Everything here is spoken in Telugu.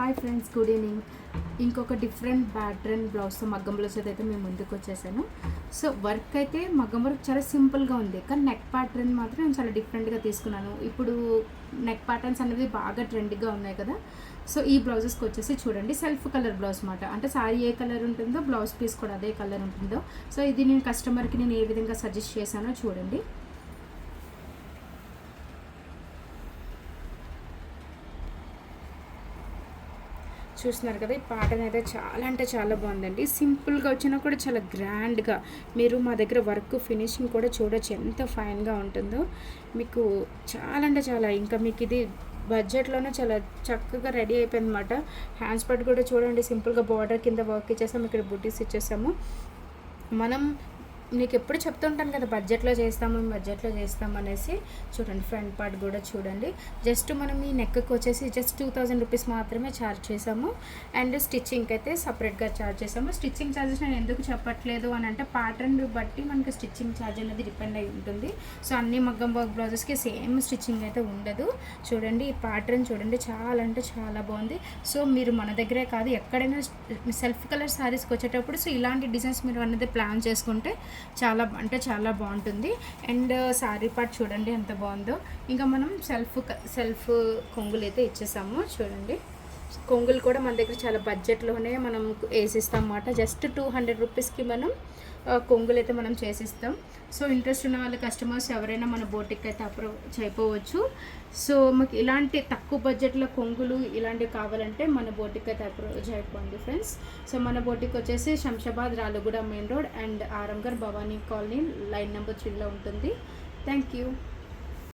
Hi friends, good evening. ఇంకొక డిఫరెంట్ ప్యాటర్న్ బ్లౌజ్తో మగ్గం బ్లౌజ్ అయితే మేము ముందుకు వచ్చేసాను. సో వర్క్ అయితే మగ్గం వర్క్ చాలా సింపుల్గా ఉంది, కానీ నెక్ ప్యాటర్న్ మాత్రం నేను చాలా డిఫరెంట్గా తీసుకున్నాను. ఇప్పుడు నెక్ ప్యాటర్న్స్ అనేవి బాగా ట్రెండ్గా ఉన్నాయి కదా. సో ఈ బ్లౌజెస్కి వచ్చేసి చూడండి, సెల్ఫ్ కలర్ బ్లౌజ్ మాట, అంటే సారీ ఏ కలర్ ఉంటుందో బ్లౌజ్ పీస్ కూడా అదే కలర్ ఉంటుందో. సో ఇది నేను కస్టమర్కి నేను ఏ విధంగా సజెస్ట్ చేశానో చూడండి. చూస్తున్నారు కదా, ఈ ప్యాటర్న్ అయితే చాలా అంటే చాలా బాగుందండి. సింపుల్గా వచ్చినా కూడా చాలా గ్రాండ్గా, మీరు మా దగ్గర వర్క్ ఫినిషింగ్ కూడా చూడొచ్చు ఎంత ఫైన్గా ఉంటుందో. మీకు చాలా అంటే చాలా, ఇంకా మీకు ఇది బడ్జెట్లోనే చాలా చక్కగా రెడీ అయిపోయింది అనమాట. హ్యాండ్స్ పట్టు కూడా చూడండి, సింపుల్గా బార్డర్ కింద వర్క్ ఇచ్చేసాము, ఇక్కడ బుటీస్ ఇచ్చేసాము. మనం నీకు ఎప్పుడు చెప్తుంటాను కదా, బడ్జెట్లో చేస్తాము అనేసి. చూడండి, ఫ్రంట్ పార్ట్ కూడా చూడండి. జస్ట్ మనం ఈ నెక్కి వచ్చేసి జస్ట్ 2000 రూపీస్ మాత్రమే ఛార్జ్ చేసాము. అండ్ స్టిచ్చింగ్కి అయితే సపరేట్గా ఛార్జ్ చేసాము. స్టిచ్చింగ్ ఛార్జెస్ నేను ఎందుకు చెప్పట్లేదు అని అంటే, ప్యాటర్న్ బట్టి మనకి స్టిచ్చింగ్ ఛార్జ్ అనేది డిపెండ్ అయి ఉంటుంది. సో అన్ని మగ్గం వర్క్ బ్లౌజెస్కి సేమ్ స్టిచ్చింగ్ అయితే ఉండదు. చూడండి, ఈ ప్యాటర్న్ చూడండి, చాలా అంటే చాలా బాగుంది. సో మీరు మన దగ్గరే కాదు, ఎక్కడైనా సెల్ఫ్ కలర్ శారీస్కి వచ్చేటప్పుడు సో ఇలాంటి డిజైన్స్ మీరు అనేది ప్లాన్ చేసుకుంటే చాలా అంటే చాలా బాగుంటుంది. అండ్ శారీ పార్ట్ చూడండి ఎంత బాగుందో. ఇంకా మనం సెల్ఫ్ కొంగులు అయితే ఇచ్చేసాము. చూడండి, కొంగులు కూడా మన దగ్గర చాలా బడ్జెట్లోనే మనం వేసిస్తాం అన్నమాట. జస్ట్ 200 రూపీస్కి మనం కొంగులు అయితే మనం చేసిస్తాం. సో ఇంట్రెస్ట్ ఉన్న వాళ్ళ కస్టమర్స్ ఎవరైనా మన బోటిక్ అయితే అప్రోచ్ అయిపోవచ్చు. సో మాకు ఇలాంటి తక్కువ బడ్జెట్లో కొంగులు ఇలాంటివి కావాలంటే మన బోటిక్ అయితే అప్రోచ్ అయిపోండి ఫ్రెండ్స్. సో మన బోటిక్ వచ్చేసి Shamshabad, Ralaguda main road and Aramghar Bhavani colony line number 3లో ఉంటుంది. Thank you.